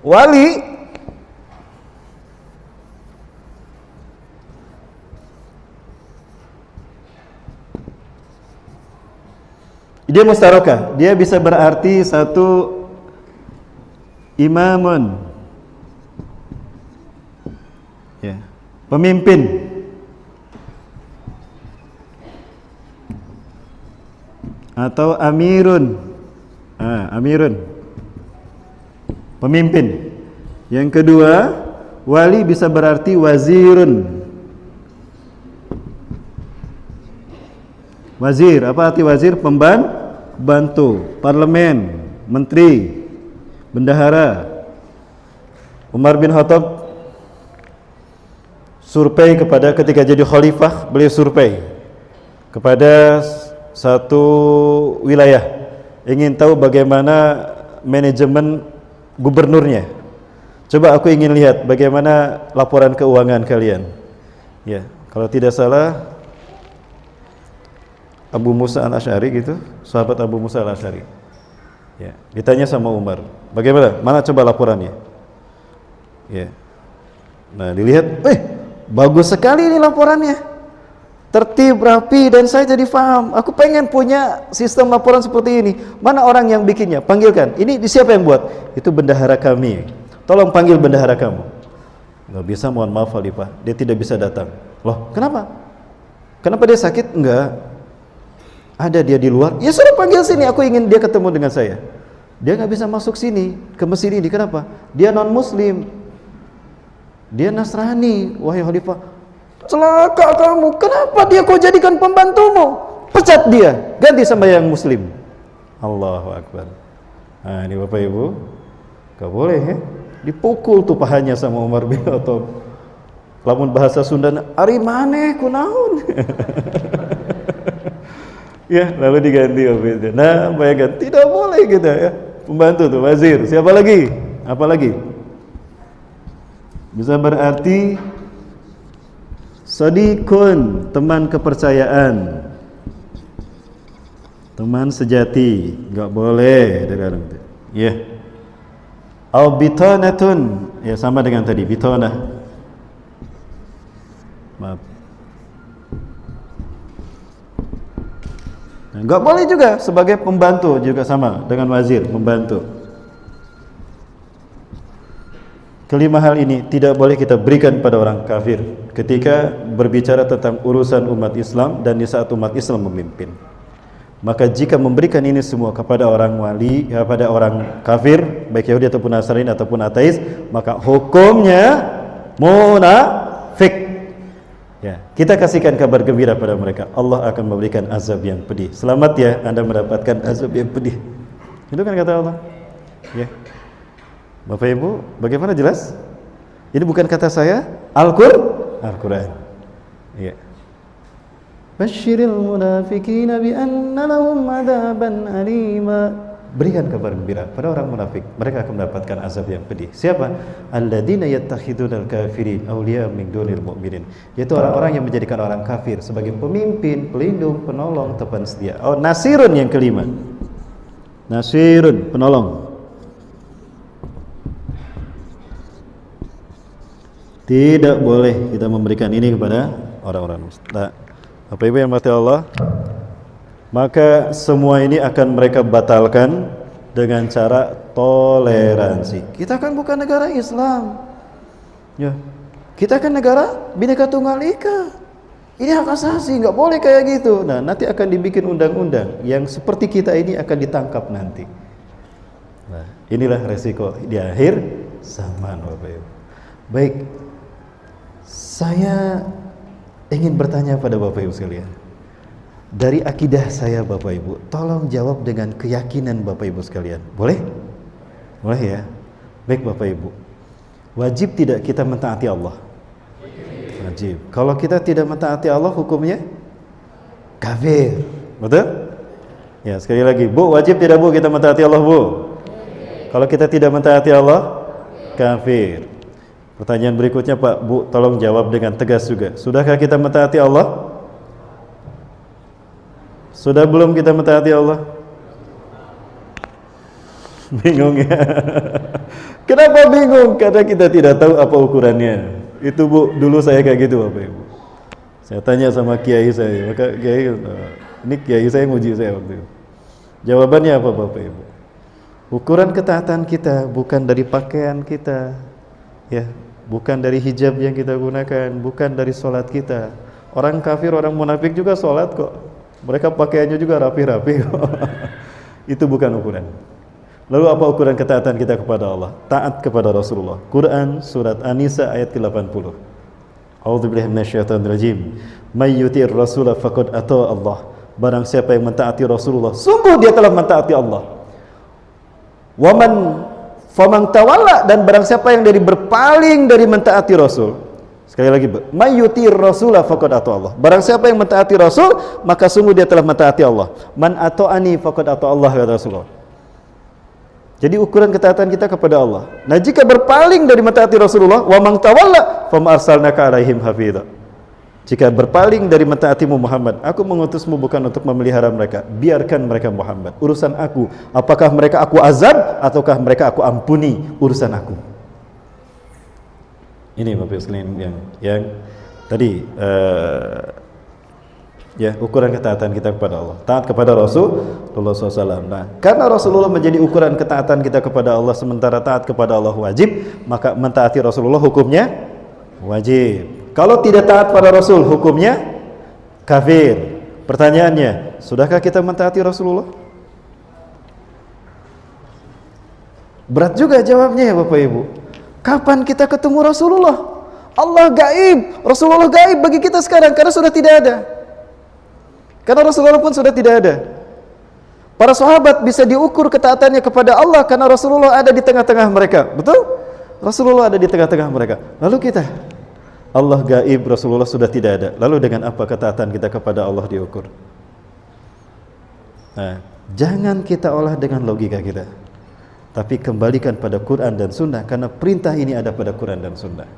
wali dia mustarokah, dia bisa berarti satu imamun, ya, pemimpin, atau amirun, amirun, pemimpin. Yang kedua, wali bisa berarti wazirun. Wazir, apa arti wazir? Pembantu, parlemen, menteri, bendahara. Umar bin Khattab survei ketika jadi khalifah, beliau survei kepada satu wilayah, ingin tahu bagaimana manajemen gubernurnya. Coba aku ingin lihat bagaimana laporan keuangan kalian. Ya, kalau tidak salah Abu Musa al-Asy'ari gitu, sahabat Abu Musa al-Asy'ari. Ya, ditanya sama Umar, bagaimana? Mana coba laporannya? Ya. Nah, dilihat, bagus sekali ini laporannya. Tertib, rapi, dan saya jadi paham. Aku pengen punya sistem laporan seperti ini. Mana orang yang bikinnya? Panggilkan. Ini siapa yang buat? Itu bendahara kami. Tolong panggil bendahara kamu. Nggak bisa, mohon maaf Khalifah, dia tidak bisa datang. Loh, kenapa? Kenapa dia sakit? Enggak. Ada dia di luar, ya suruh panggil sini, aku ingin dia ketemu dengan saya. Dia nggak bisa masuk sini, ke mesin ini, kenapa? Dia non muslim, dia Nasrani. Wahai Khalifah, celaka kamu, kenapa dia kau jadikan pembantumu? Pecat dia, ganti sama yang muslim. Allahu Akbar. Nah ini Bapak Ibu, gak boleh ya, dipukul tuh pahanya sama Umar bin Khattab. Lamun bahasa Sunda, ari maneh kunaon. Ya, lalu diganti Bapak. Nah, bayangkan, tidak boleh gitu ya. Pembantu tuh, wazir. Siapa lagi? Apa lagi? Bisa berarti sadiqun, teman kepercayaan, teman sejati. Enggak boleh dari orang itu. Ya. Au bitanatun, ya sama dengan tadi, bitanah. Maaf. Enggak boleh juga sebagai pembantu, juga sama dengan wazir, membantu. Kelima hal ini tidak boleh kita berikan pada orang kafir ketika berbicara tentang urusan umat Islam dan di saat umat Islam memimpin. Maka jika memberikan ini semua kepada orang wali, kepada orang kafir, baik Yahudi ataupun Nasrani ataupun ateis, maka hukumnya munafik. Ya, kita kasihkan kabar gembira pada mereka. Allah akan memberikan azab yang pedih. Selamat ya, Anda mendapatkan azab yang pedih. Itu kan kata Allah. Ya. Bapak Ibu, bagaimana jelas? Ini bukan kata saya, Al-Qur'an. Ya. Basyiril munafiqina bi anna lahum adzaban alima. Berikan kabar gembira pada orang munafik, mereka akan mendapatkan azab yang pedih. Siapa? Alladzina yattakhidunal kafirin awliya min dunil mu'minin. Yaitu orang-orang yang menjadikan orang kafir sebagai pemimpin, pelindung, penolong, teman setia. Oh, nasirun yang kelima. Nasirun, penolong. Tidak boleh kita memberikan ini kepada orang-orang muslim. Nah, Bapak Ibu yang dirahmati Allah, maka semua ini akan mereka batalkan dengan cara toleransi. Kita kan bukan negara Islam, ya. Kita kan negara Bhinneka Tunggal Ika. Ini hak asasi, nggak boleh kayak gitu. Nah, nanti akan dibikin undang-undang yang seperti kita ini akan ditangkap nanti. Nah, inilah resiko di akhir zaman, Bapak Ibu. Baik, saya ingin bertanya pada Bapak Ibu sekalian. Dari akidah saya Bapak Ibu, tolong jawab dengan keyakinan Bapak Ibu sekalian. Boleh? Boleh ya? Baik Bapak Ibu, wajib tidak kita mentaati Allah? Wajib. Kalau kita tidak mentaati Allah, hukumnya kafir. Betul? Ya, sekali lagi, Bu, wajib tidak Bu kita mentaati Allah, Bu? Kalau kita tidak mentaati Allah, kafir. Pertanyaan berikutnya Pak, Bu, tolong jawab dengan tegas juga. Sudahkah kita mentaati Allah? Sudah belum kita mentaati Allah? Bingung ya? Kenapa bingung? Karena kita tidak tahu apa ukurannya. Itu Bu, dulu saya kayak gitu Bapak Ibu. Saya tanya sama kiai saya, maka kiai, ini kiai saya nguji saya waktu itu. Jawabannya apa Bapak Ibu? Ukuran ketaatan kita bukan dari pakaian kita, ya, bukan dari hijab yang kita gunakan, bukan dari sholat kita. Orang kafir, orang munafik juga sholat kok. Mereka pakaiannya juga rapi-rapi kok. Itu bukan ukuran. Lalu apa ukuran ketaatan kita kepada Allah? Taat kepada Rasulullah. Quran surat An-Nisa ayat ke-80. A'udzubillahi minasyaitonirrajim. May yuti'ir rasula faqad ata Allah. Barang siapa yang mentaati Rasulullah, sungguh dia telah mentaati Allah. Waman faman tawalla, dan barang siapa yang dari berpaling dari mentaati Rasul. Sekali lagi, may yuti'ir rasula faqad ata Allah. Barang siapa yang mentaati Rasul, maka sungguh dia telah mentaati Allah. Man ata'ani faqad ata Allah, kata Rasulullah. Jadi ukuran ketaatan kita kepada Allah. Nah, jika berpaling dari mentaati Rasulullah, wa man tawalla fama arsalnaka alaihim hafidha. Jika berpaling dari mentaatimu Muhammad, aku mengutusmu bukan untuk memelihara mereka. Biarkan mereka Muhammad. Urusan aku, apakah mereka aku azab ataukah mereka aku ampuni, urusan aku. Ini Bapak sekalian yang tadi ya, ukuran ketaatan kita kepada Allah. Taat kepada Rasulullah SAW. Nah, karena Rasulullah menjadi ukuran ketaatan kita kepada Allah, sementara taat kepada Allah wajib, maka mentaati Rasulullah hukumnya wajib. Kalau tidak taat pada Rasul, hukumnya kafir. Pertanyaannya, sudahkah kita mentaati Rasulullah? Berat juga jawabnya ya Bapak Ibu. Kapan kita ketemu Rasulullah? Allah gaib, Rasulullah gaib bagi kita sekarang karena sudah tidak ada. Karena Rasulullah pun sudah tidak ada. Para sahabat bisa diukur ketaatannya kepada Allah karena Rasulullah ada di tengah-tengah mereka. Betul? Rasulullah ada di tengah-tengah mereka. Lalu kita, Allah gaib, Rasulullah sudah tidak ada. Lalu dengan apa ketaatan kita kepada Allah diukur? Nah, jangan kita olah dengan logika kita, tapi kembalikan pada Quran dan Sunnah, karena perintah ini ada pada Quran dan Sunnah.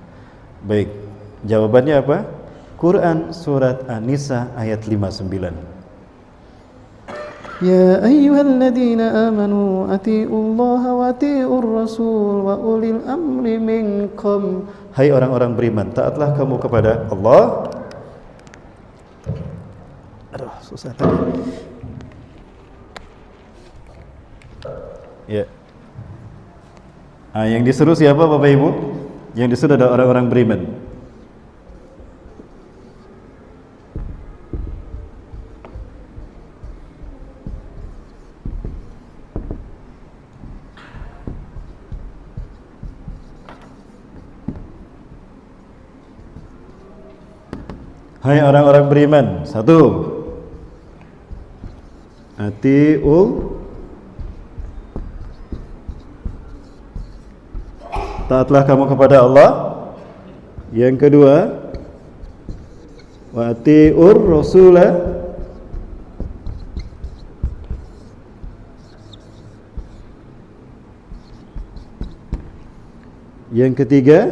Baik, jawabannya apa? Quran surat An-Nisa ayat 59. Ya ayyuhalladzina amanu atiiullaha wa atiiur rasul wa ulil amri minkum. Hai orang-orang beriman, taatlah kamu kepada Allah. Aduh, susah tadi. Ya. Yang disuruh siapa Bapak Ibu? Yang disuruh adalah orang-orang beriman. Hai orang-orang beriman, satu, taatlah kamu kepada Allah. Yang kedua, wa atiur rasulah. Yang ketiga,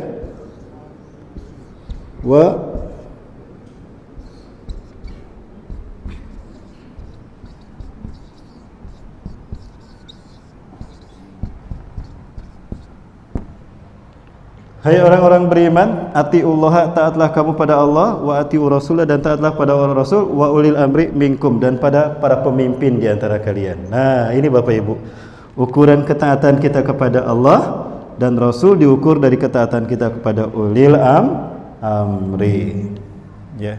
hai orang-orang beriman, atiullaha, taatlah kamu pada Allah, wa atiur rasulah, dan taatlah pada orang Rasul, wa ulil amri minkum, dan pada para pemimpin di antara kalian. Nah, ini Bapak Ibu, ukuran ketaatan kita kepada Allah dan Rasul diukur dari ketaatan kita kepada ulil amri. Ya.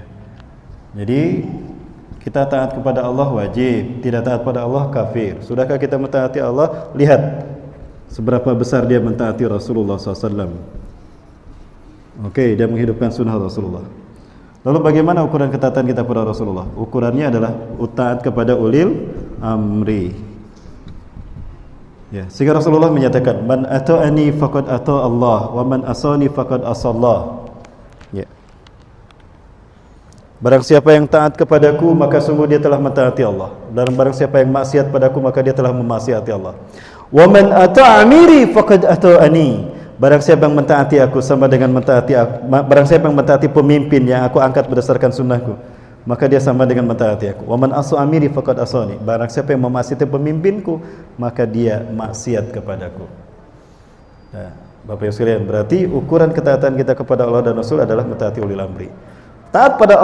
Jadi kita taat kepada Allah wajib, tidak taat pada Allah kafir. Sudahkah kita mentaati Allah? Lihat seberapa besar dia mentaati Rasulullah SAW. Oke, dia menghidupkan sunnah Rasulullah. Lalu bagaimana ukuran ketaatan kita kepada Rasulullah? Ukurannya adalah taat kepada ulil amri. Ya, sehingga Rasulullah menyatakan, man ata'ani faqad ata Allah, wa man asani faqad asallah. Ya. Barang siapa yang taat kepadaku, maka sungguh dia telah mentaati Allah. Dan barang siapa yang maksiat padaku, maka dia telah memaksiati Allah. Wa man ata'amiri faqad ata'ani. Barang siapa yang mentaati aku sama dengan mentaati aku. Barang siapa yang mentaati pemimpin yang aku angkat berdasarkan sunnahku, maka dia sama dengan mentaati aku. Wa man asu amiri faqad asani. Barang siapa yang memaksiati pemimpinku, maka dia maksiat kepadaku. Nah, Bapak Ibu sekalian, berarti ukuran ketaatan kita kepada Allah dan Rasul adalah mentaati ulil amri. Taat pada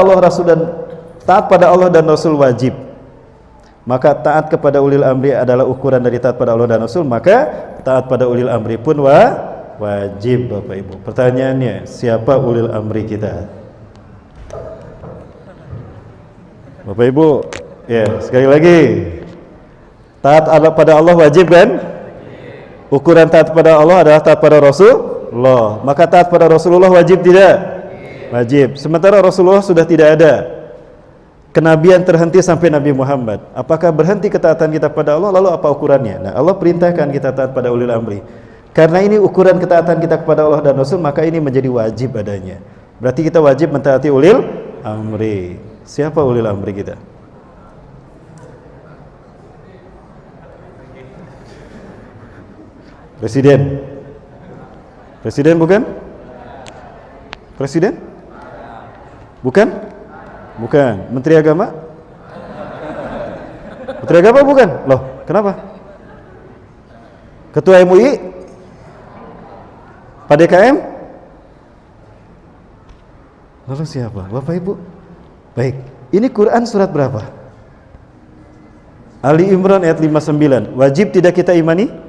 Allah dan Rasul wajib. Maka taat kepada ulil amri adalah ukuran dari taat pada Allah dan Rasul, maka taat pada ulil amri pun wajib, Bapak Ibu. Pertanyaannya, siapa ulil amri kita? Bapak Ibu, ya, sekali lagi. Taat pada Allah wajib kan? Ukuran taat pada Allah adalah taat pada Rasulullah. Maka taat pada Rasulullah wajib tidak? Wajib. Sementara Rasulullah sudah tidak ada. Kenabian terhenti sampai Nabi Muhammad. Apakah berhenti ketaatan kita pada Allah? Lalu apa ukurannya? Nah, Allah perintahkan kita taat pada ulil amri. Karena ini ukuran ketaatan kita kepada Allah dan Rasul, maka ini menjadi wajib adanya. Berarti kita wajib mentaati ulil amri. Siapa ulil amri kita? Presiden? Presiden bukan? Presiden? Bukan? Bukan. Menteri Agama? Menteri Agama bukan? Loh, kenapa? Ketua MUI? Pak DKM? Lalu siapa? Bapak Ibu? Baik, ini Quran surat berapa? Ali Imran ayat 59. Wajib tidak kita imani?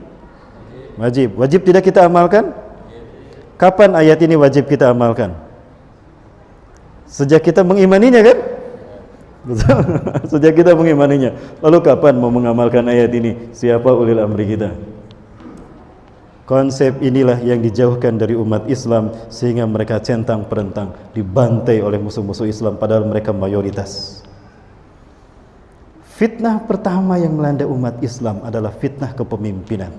Wajib. Wajib tidak kita amalkan? Kapan ayat ini wajib kita amalkan? Sejak kita mengimaninya kan? Sejak kita mengimaninya. Lalu kapan mau mengamalkan ayat ini? Siapa ulil amri kita? Konsep inilah yang dijauhkan dari umat Islam, sehingga mereka centang perentang, dibantai oleh musuh-musuh Islam, padahal mereka mayoritas. Fitnah pertama yang melanda umat Islam adalah fitnah kepemimpinan.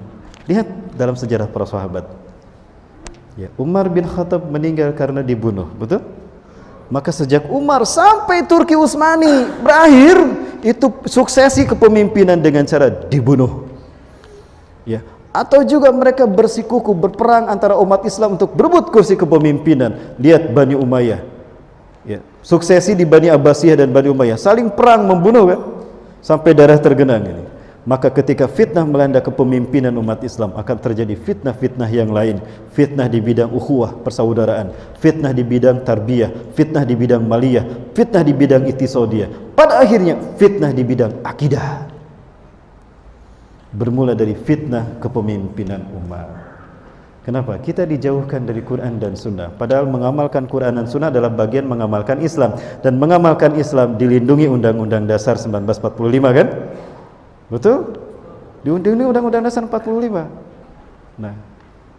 Lihat dalam sejarah para sahabat. Ya, Umar bin Khattab meninggal karena dibunuh, betul? Maka sejak Umar sampai Turki Utsmani berakhir, itu suksesi kepemimpinan dengan cara dibunuh. Ya, atau juga mereka bersikuku berperang antara umat Islam untuk berebut kursi kepemimpinan. Lihat Bani Umayyah. Ya, suksesi di Bani Abbasiyah dan Bani Umayyah saling perang membunuh kan? Sampai darah tergenang ini. Maka ketika fitnah melanda kepemimpinan umat Islam, akan terjadi fitnah-fitnah yang lain. Fitnah di bidang ukhuwah, persaudaraan, fitnah di bidang tarbiyah, fitnah di bidang maliyah, fitnah di bidang itisodiyah, pada akhirnya fitnah di bidang akidah. Bermula dari fitnah kepemimpinan umat. Kenapa? Kita dijauhkan dari Quran dan Sunnah. Padahal mengamalkan Quran dan Sunnah adalah bagian mengamalkan Islam. Dan mengamalkan Islam dilindungi Undang-Undang Dasar 1945 kan? Betul? Dilindungi Undang-Undang Dasar 45. Nah,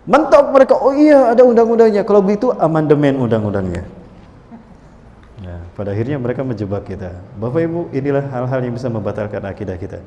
mentok mereka, oh iya ada undang-undangnya. Kalau begitu amandemen undang-undangnya. Nah, pada akhirnya mereka menjebak kita. Bapak Ibu, inilah hal-hal yang bisa membatalkan akidah kita.